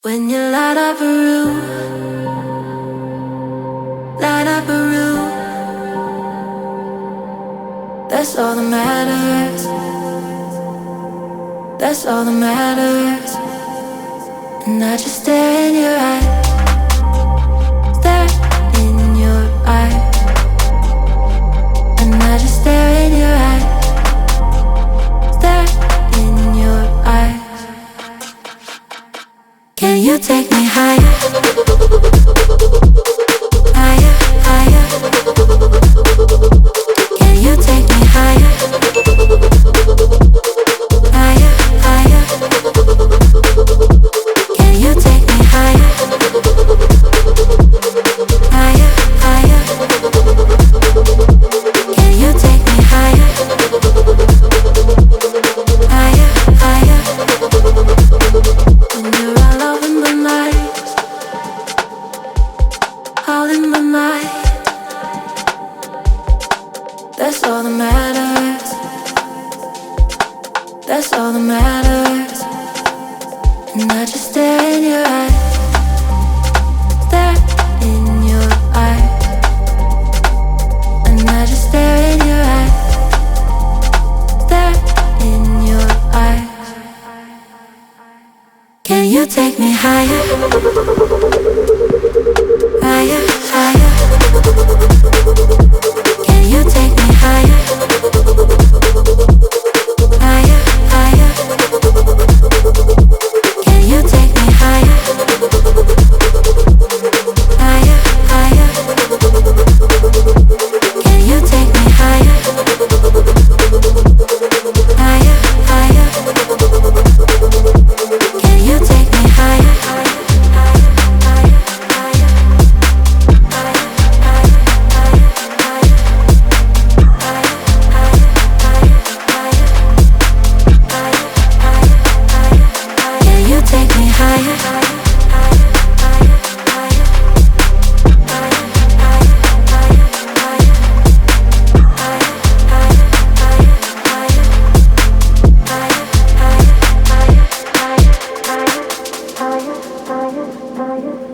When you light up a room, light up a room, that's all that matters. That's all that matters. And I just stare in your eyes, stare in your eyes, and I just stare in your eyes, stare in your eyes. Can you take me higher? Higher, higher. Can you take me higher? Higher, higher. Can you take me higher? Higher, higher. Can you take me higher? Higher, higher. When you're all over my mind, all in my mind, that's all that matters. That's all that matters. And I just stare in your eyes, stare in your eyes, and I just stare in your eyes, stare in your eyes. Can you take me higher? Higher, higher. Can you take me higher? Higher, higher. Can you take me higher? Higher, higher. Can you take me higher? Higher, higher. Can you take me higher? Can you take me higher? Higher.